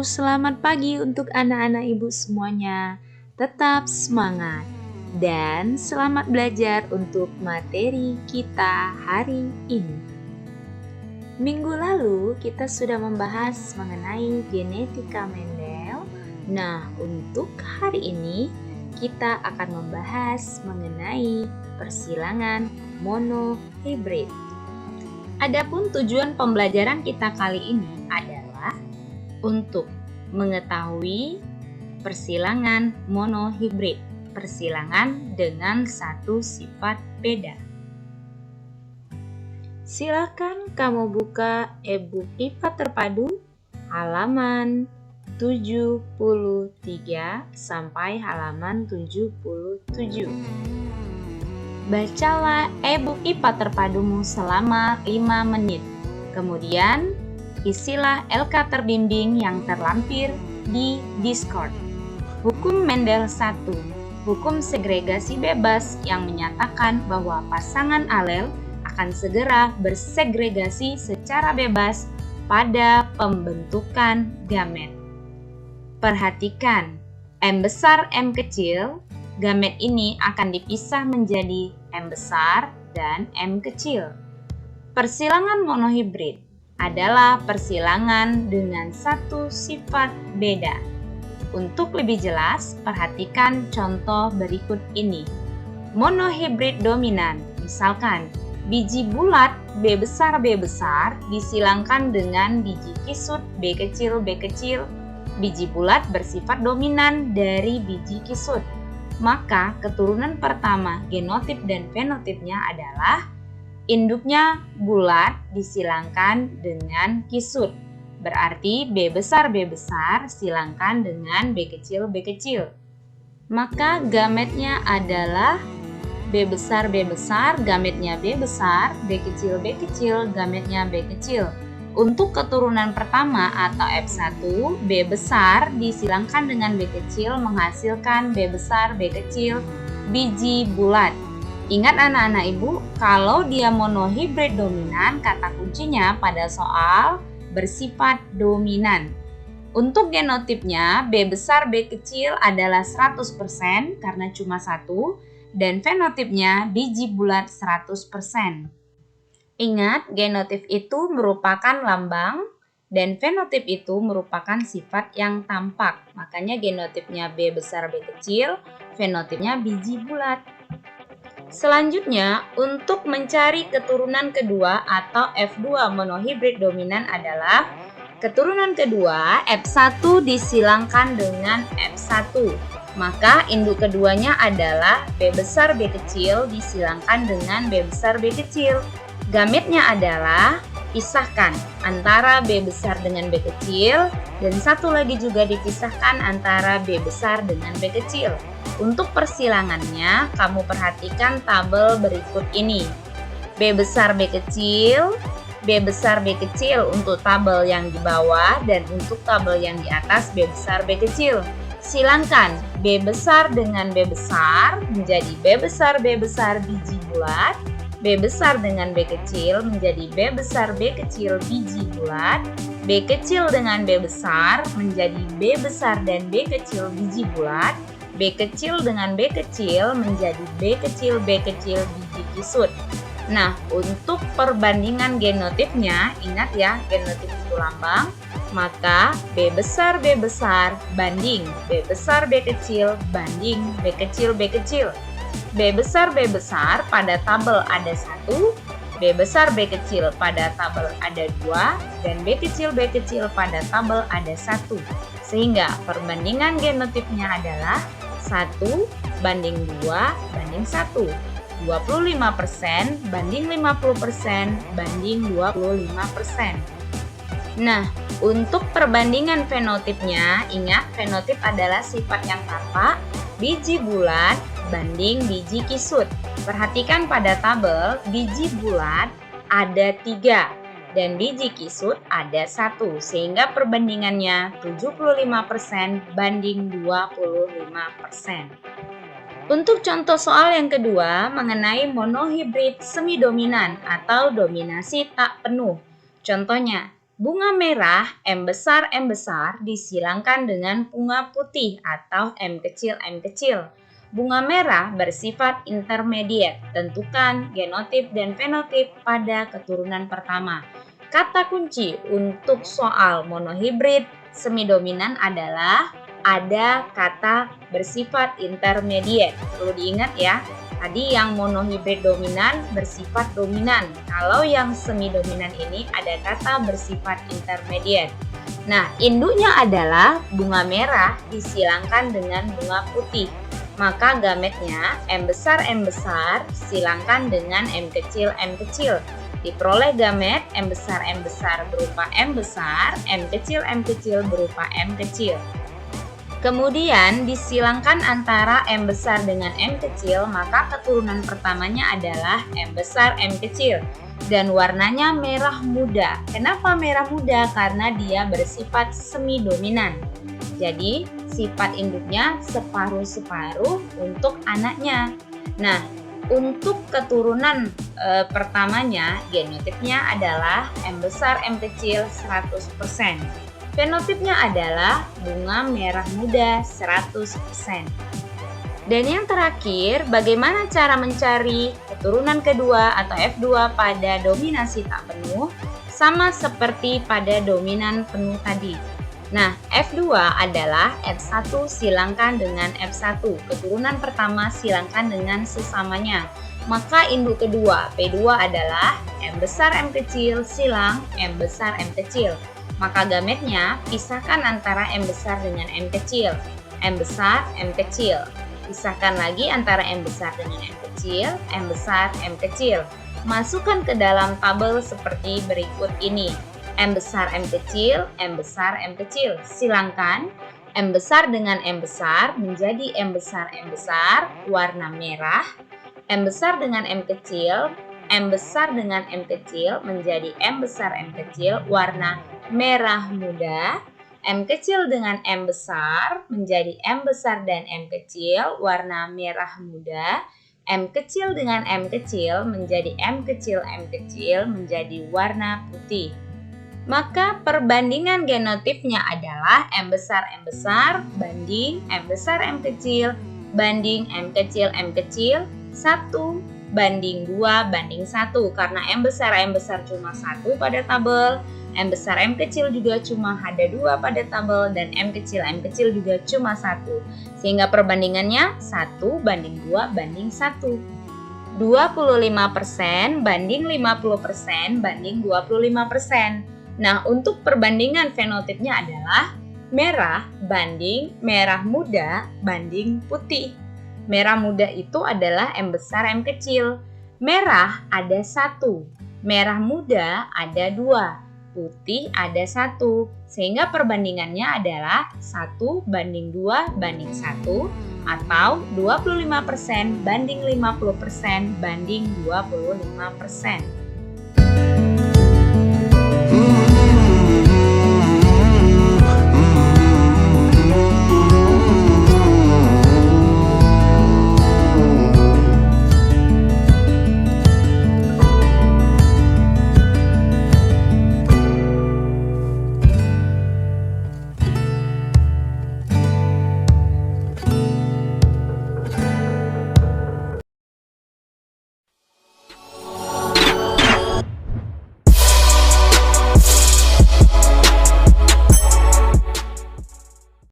selamat pagi untuk anak-anak ibu semuanya. Tetap semangat dan selamat belajar untuk materi kita hari ini. Minggu lalu kita sudah membahas mengenai genetika Mendel. Nah, untuk hari ini kita akan membahas mengenai persilangan monohibrid. Adapun tujuan pembelajaran kita kali ini adalah untuk mengetahui persilangan monohibrid, persilangan dengan satu sifat beda. Silakan kamu buka e-book IPA Terpadu halaman 73 sampai halaman 77. Bacalah e-book IPA Terpadumu selama 5 menit. Kemudian isilah LK terbimbing yang terlampir di Discord. Hukum Mendel 1, hukum segregasi bebas yang menyatakan bahwa pasangan alel akan segera bersegregasi secara bebas pada pembentukan gamet. Perhatikan, M besar M kecil, gamet ini akan dipisah menjadi M besar dan M kecil. Persilangan monohibrid adalah persilangan dengan satu sifat beda. Untuk lebih jelas, perhatikan contoh berikut ini. Monohibrid dominan, misalkan biji bulat B besar disilangkan dengan biji kisut B kecil. Biji bulat bersifat dominan dari biji kisut. Maka keturunan pertama genotip dan fenotipnya adalah induknya bulat disilangkan dengan kisut. Berarti B besar silangkan dengan B kecil. Maka gametnya adalah B besar, gametnya B besar, B kecil, gametnya B kecil. Untuk keturunan pertama atau F1, B besar disilangkan dengan B kecil menghasilkan B besar, B kecil, biji bulat. Ingat anak-anak ibu, kalau dia monohibrid dominan, kata kuncinya pada soal bersifat dominan. Untuk genotipnya, B besar, B kecil adalah 100% karena cuma satu, dan fenotipnya biji bulat 100%. Ingat, genotip itu merupakan lambang dan fenotip itu merupakan sifat yang tampak. Makanya genotipnya B besar B kecil, fenotipnya biji bulat. Selanjutnya, untuk mencari keturunan kedua atau F2 monohibrid dominan adalah keturunan kedua F1 disilangkan dengan F1. Maka induk keduanya adalah B besar B kecil disilangkan dengan B besar B kecil. Gametnya adalah pisahkan antara B besar dengan B kecil dan satu lagi juga dipisahkan antara B besar dengan B kecil. Untuk persilangannya, kamu perhatikan tabel berikut ini. B besar B kecil untuk tabel yang di bawah dan untuk tabel yang di atas B besar B kecil. Silangkan B besar dengan B besar menjadi B besar biji bulat. B besar dengan B kecil menjadi B besar B kecil biji bulat. B kecil dengan B besar menjadi B besar dan B kecil biji bulat. B kecil dengan B kecil menjadi B kecil biji kisut. Nah, untuk perbandingan genotipnya, ingat ya, genotip itu lambang, maka B besar banding B besar B kecil banding B kecil. B besar pada tabel ada 1, B besar B kecil pada tabel ada 2, dan B kecil pada tabel ada 1. Sehingga perbandingan genotipnya adalah 1 banding 2 banding 1. 25% banding 50% banding 25%. Nah, untuk perbandingan fenotipnya, ingat fenotip adalah sifat yang tampak, biji bulat banding biji kisut. Perhatikan pada tabel, biji bulat ada 3 dan biji kisut ada 1, sehingga perbandingannya 75% banding 25%. Untuk contoh soal yang kedua mengenai monohibrid semi dominan atau dominasi tak penuh. Contohnya, Bunga merah M besar disilangkan dengan bunga putih atau M kecil. Bunga merah bersifat intermediate. Tentukan genotip dan fenotip pada keturunan pertama. Kata kunci untuk soal monohibrid semi-dominan adalah ada kata bersifat intermediate. Perlu diingat ya. Tadi yang monohibrid dominan bersifat dominan. Kalau yang semi dominan ini ada kata bersifat intermediate. Nah, induknya adalah bunga merah disilangkan dengan bunga putih. Maka gametnya M besar silangkan dengan M kecil. Diperoleh gamet M besar berupa M besar, M kecil berupa M kecil. Kemudian disilangkan antara M besar dengan M kecil, maka keturunan pertamanya adalah M besar M kecil. Dan warnanya merah muda. Kenapa merah muda? Karena dia bersifat semi dominan. Jadi sifat induknya separuh-separuh untuk anaknya. Nah, untuk keturunan pertamanya genotipnya adalah M besar M kecil 100%. Fenotipnya adalah bunga merah muda 100%. Dan yang terakhir, bagaimana cara mencari keturunan kedua atau F2 pada dominasi tak penuh? Sama seperti pada dominan penuh tadi. Nah, F2 adalah F1 silangkan dengan F1. Keturunan pertama silangkan dengan sesamanya. Maka induk kedua, P2 adalah M besar M kecil silang M besar M kecil. Maka gametnya pisahkan antara M besar dengan M kecil. M besar, M kecil. Pisahkan lagi antara M besar dengan M kecil, M besar, M kecil. Masukkan ke dalam tabel seperti berikut ini. M besar, M kecil, M besar, M kecil. Silangkan M besar dengan M besar menjadi M besar, warna merah. M besar dengan M kecil, M besar dengan M kecil menjadi M besar, M kecil, warna merah muda. M kecil dengan M besar menjadi M besar dan M kecil, warna merah muda. M kecil dengan M kecil menjadi M kecil menjadi warna putih. Maka perbandingan genotipnya adalah M besar banding M besar M kecil banding M kecil 1 banding 2 banding 1. Karena M besar cuma 1 pada tabel, M besar M kecil juga cuma ada 2 pada tabel, dan M kecil juga cuma 1. Sehingga perbandingannya 1 banding 2 banding 1. 25% banding 50% banding 25%. Nah, untuk perbandingan fenotipnya adalah merah banding merah muda banding putih. Merah muda itu adalah M besar M kecil. Merah ada 1, merah muda ada 2, putih ada 1. Sehingga perbandingannya adalah 1 banding 2 banding 1 atau 25% banding 50% banding 25%.